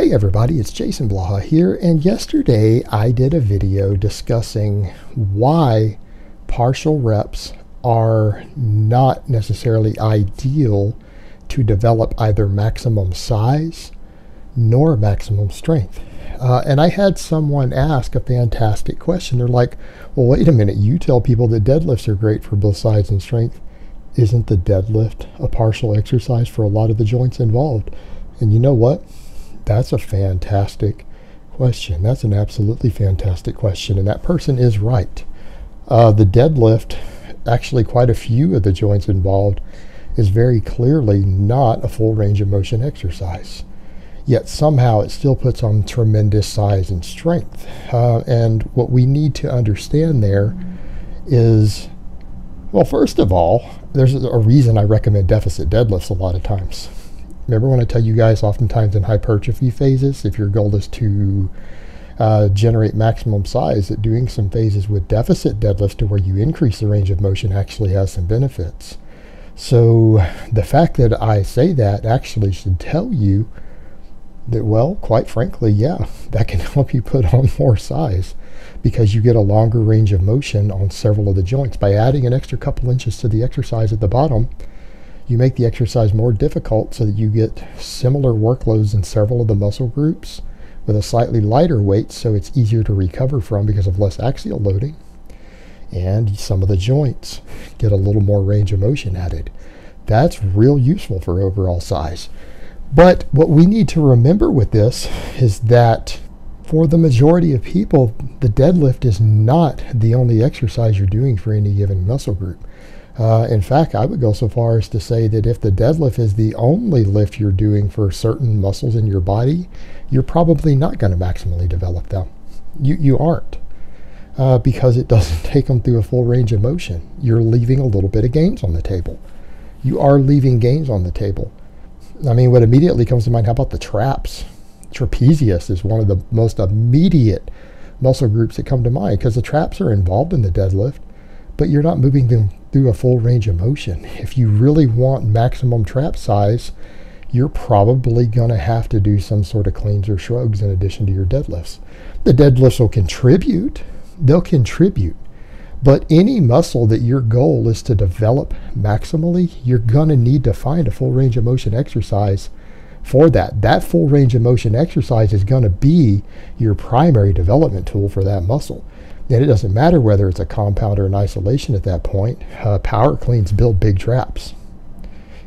Hey everybody, it's Jason Blaha here, and yesterday I did a video discussing why partial reps are not necessarily ideal to develop either maximum size nor maximum strength. And I had someone ask a fantastic question. They're like, well, wait a minute, you tell people that deadlifts are great for both size and strength. Isn't the deadlift a partial exercise for a lot of the joints involved? And you know what? That's a fantastic question. That's an absolutely fantastic question. And that person is right. The deadlift, actually quite a few of the joints involved, is very clearly not a full range of motion exercise. Yet somehow it still puts on tremendous size and strength. And what we need to understand there is, well, first of all, there's a reason I recommend deficit deadlifts a lot of times. Remember when I tell you guys oftentimes in hypertrophy phases, if your goal is to generate maximum size, that doing some phases with deficit deadlifts to where you increase the range of motion actually has some benefits. So the fact that I say that actually should tell you that, well, quite frankly, yeah, that can help you put on more size because you get a longer range of motion on several of the joints. By adding an extra couple inches to the exercise at the bottom, you make the exercise more difficult so that you get similar workloads in several of the muscle groups with a slightly lighter weight, so it's easier to recover from because of less axial loading. And some of the joints get a little more range of motion added. That's real useful for overall size. But what we need to remember with this is that for the majority of people, the deadlift is not the only exercise you're doing for any given muscle group. In fact, I would go so far as to say that if the deadlift is the only lift you're doing for certain muscles in your body, you're probably not going to maximally develop them. You aren't, because it doesn't take them through a full range of motion. You're leaving a little bit of gains on the table. You are leaving gains on the table. I mean, what immediately comes to mind, how about the traps? Trapezius is one of the most immediate muscle groups that come to mind because the traps are involved in the deadlift, but you're not moving them through a full range of motion. If you really want maximum trap size, you're probably going to have to do some sort of cleans or shrugs in addition to your deadlifts. The deadlifts will contribute. They'll contribute. But any muscle that your goal is to develop maximally, you're going to need to find a full range of motion exercise for that. That full range of motion exercise is going to be your primary development tool for that muscle. And it doesn't matter whether it's a compound or an isolation at that point. Power cleans build big traps.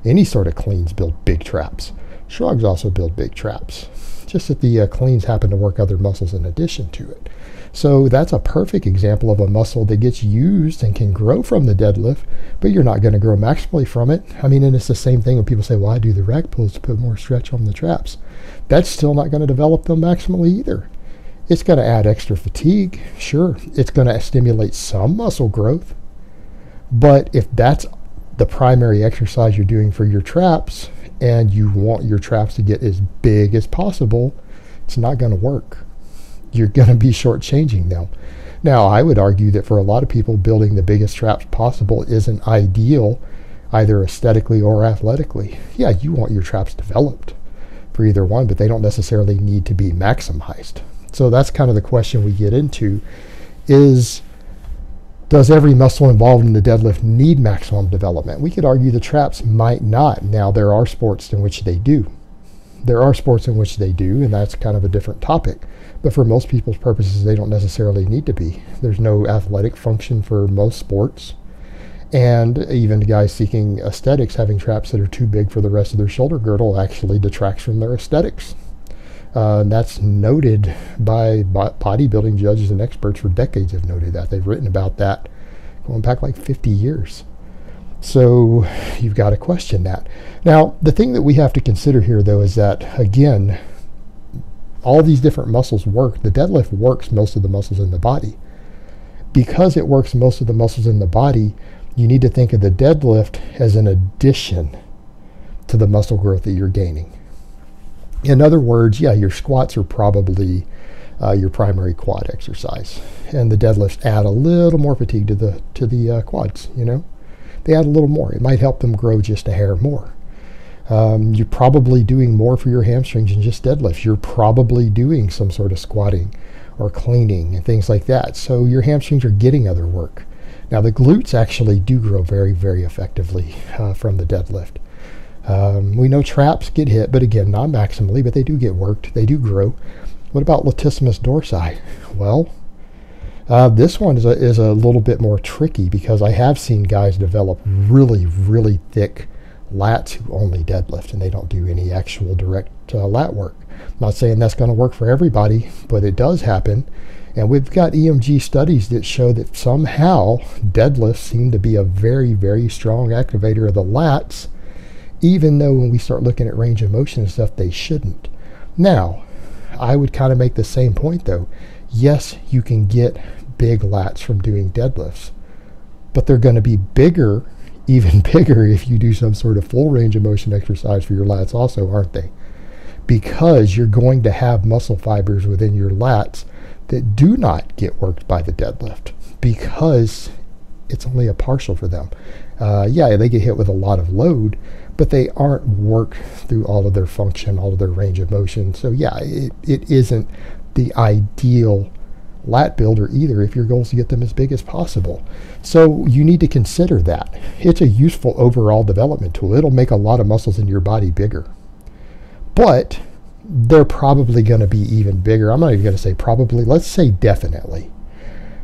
Any sort of cleans build big traps. Shrugs also build big traps. Just that the cleans happen to work other muscles in addition to it. So that's a perfect example of a muscle that gets used and can grow from the deadlift, but you're not going to grow maximally from it. I mean, and it's the same thing when people say, well, I do the rack pulls to put more stretch on the traps. That's still not going to develop them maximally either. It's going to add extra fatigue, sure. It's going to stimulate some muscle growth. But if that's the primary exercise you're doing for your traps and you want your traps to get as big as possible, it's not going to work. You're going to be shortchanging them. Now, I would argue that for a lot of people, building the biggest traps possible isn't ideal, either aesthetically or athletically. Yeah, you want your traps developed for either one, but they don't necessarily need to be maximized. So that's kind of the question we get into is, does every muscle involved in the deadlift need maximum development? We could argue the traps might not. Now, there are sports in which they do. There are sports in which they do, and that's kind of a different topic. But for most people's purposes, they don't necessarily need to be. There's no athletic function for most sports. And even guys seeking aesthetics, having traps that are too big for the rest of their shoulder girdle actually detracts from their aesthetics. That's noted by bodybuilding judges and experts for decades have noted that. They've written about that going back like 50 years. So you've got to question that. Now, the thing that we have to consider here, though, is that, again, all these different muscles work. The deadlift works most of the muscles in the body. Because it works most of the muscles in the body, you need to think of the deadlift as an addition to the muscle growth that you're gaining. In other words, yeah, your squats are probably your primary quad exercise, and the deadlifts add a little more fatigue to the quads. You know, they add a little more. It might help them grow just a hair more. You're probably doing more for your hamstrings than just deadlift. You're probably doing some sort of squatting or cleaning and things like that. So your hamstrings are getting other work. Now the glutes actually do grow very, very effectively from the deadlift. We know traps get hit, but again, not maximally, but they do get worked. They do grow. What about latissimus dorsi? Well, this one is a little bit more tricky because I have seen guys develop really, really thick lats who only deadlift and they don't do any actual direct lat work. I'm not saying that's going to work for everybody, but it does happen. And we've got EMG studies that show that somehow deadlifts seem to be a very, very strong activator of the lats, even though when we start looking at range of motion and stuff, they shouldn't. Now, I would kind of make the same point though. Yes, you can get big lats from doing deadlifts, but they're going to be bigger, even bigger, if you do some sort of full range of motion exercise for your lats also, aren't they? Because you're going to have muscle fibers within your lats that do not get worked by the deadlift because it's only a partial for them. Yeah, they get hit with a lot of load, but they aren't worked through all of their function, all of their range of motion. So yeah, it isn't the ideal lat builder either if your goal is to get them as big as possible. So you need to consider that. It's a useful overall development tool. It'll make a lot of muscles in your body bigger. But they're probably going to be even bigger. I'm not even going to say probably, let's say definitely.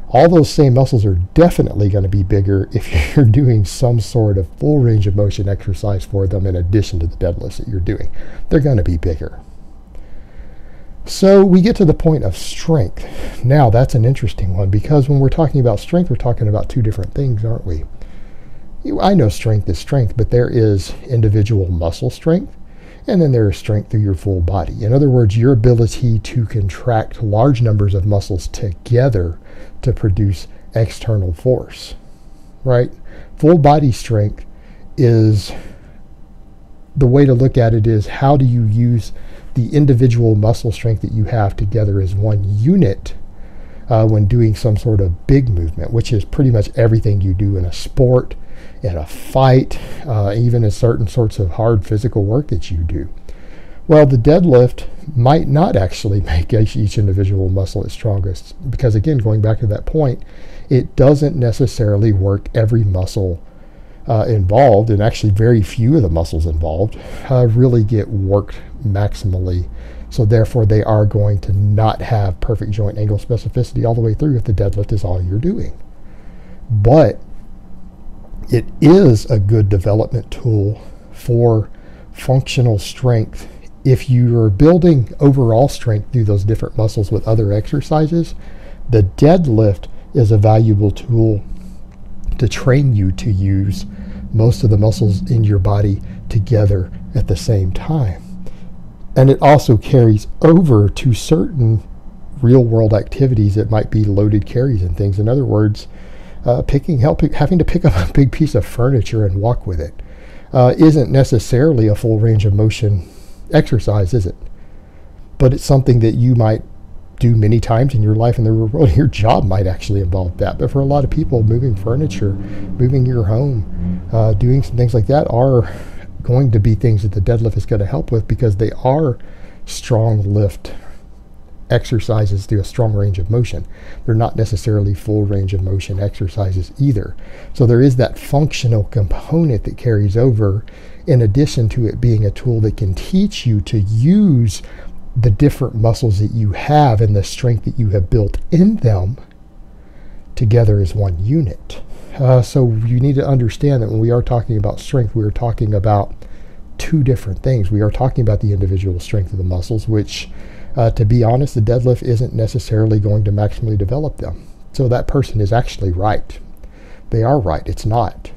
All those same muscles are definitely going to be bigger if you're doing some sort of full range of motion exercise for them in addition to the deadlifts that you're doing. They're going to be bigger. So we get to the point of strength. Now that's an interesting one because when we're talking about strength, we're talking about two different things, aren't we? I know strength is strength, but there is individual muscle strength, and then there is strength through your full body. In other words, your ability to contract large numbers of muscles together to produce external force, right? Full body strength is, the way to look at it is, how do you use the individual muscle strength that you have together as one unit when doing some sort of big movement, which is pretty much everything you do in a sport, in a fight, even in certain sorts of hard physical work that you do. Well, the deadlift might not actually make each individual muscle its strongest because, again, going back to that point, it doesn't necessarily work every muscle involved, and actually very few of the muscles involved really get worked maximally. So therefore, they are going to not have perfect joint angle specificity all the way through if the deadlift is all you're doing. But it is a good development tool for functional strength. If you are building overall strength through those different muscles with other exercises, the deadlift is a valuable tool to train you to use most of the muscles in your body together at the same time. And it also carries over to certain real world activities that might be loaded carries and things. In other words, having to pick up a big piece of furniture and walk with it isn't necessarily a full range of motion exercise, is it? But it's something that you might do many times in your life, and your job might actually involve that. But for a lot of people, moving furniture, moving your home, doing some things like that are going to be things that the deadlift is going to help with because they are strong lift exercises through a strong range of motion. They're not necessarily full range of motion exercises either. So there is that functional component that carries over, in addition to it being a tool that can teach you to use the different muscles that you have and the strength that you have built in them together as one unit. So you need to understand that when we are talking about strength, we are talking about two different things. We are talking about the individual strength of the muscles, which to be honest, the deadlift isn't necessarily going to maximally develop them. So that person is actually right. They are right. It's not.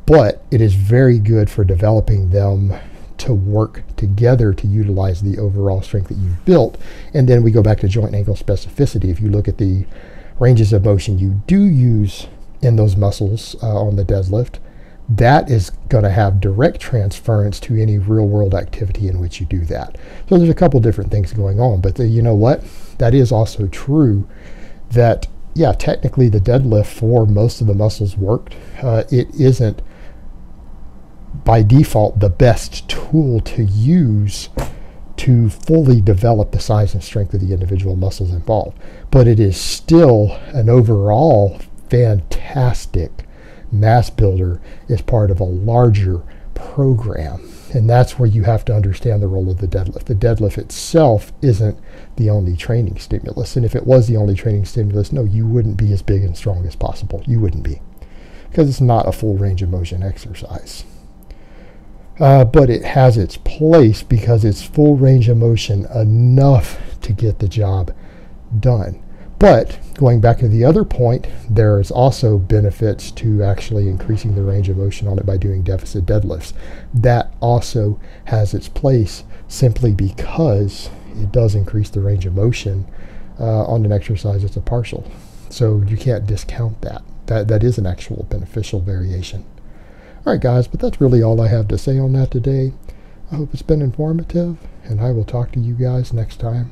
But it is very good for developing them to work together to utilize the overall strength that you've built. And then we go back to joint angle specificity. If you look at the ranges of motion you do use in those muscles on the deadlift, that is going to have direct transference to any real world activity in which you do that. So there's a couple different things going on, but you know what? That is also true that, yeah, technically the deadlift for most of the muscles worked. It isn't by default the best tool to use to fully develop the size and strength of the individual muscles involved. But it is still an overall fantastic mass builder as part of a larger program. And that's where you have to understand the role of the deadlift. The deadlift itself isn't the only training stimulus. And if it was the only training stimulus, no, you wouldn't be as big and strong as possible. You wouldn't be. Because it's not a full range of motion exercise. But it has its place because it's full range of motion enough to get the job done. But going back to the other point, there's also benefits to actually increasing the range of motion on it by doing deficit deadlifts. That also has its place simply because it does increase the range of motion on an exercise that's a partial. So you can't discount that. That is an actual beneficial variation. All right, guys, but that's really all I have to say on that today. I hope it's been informative, and I will talk to you guys next time.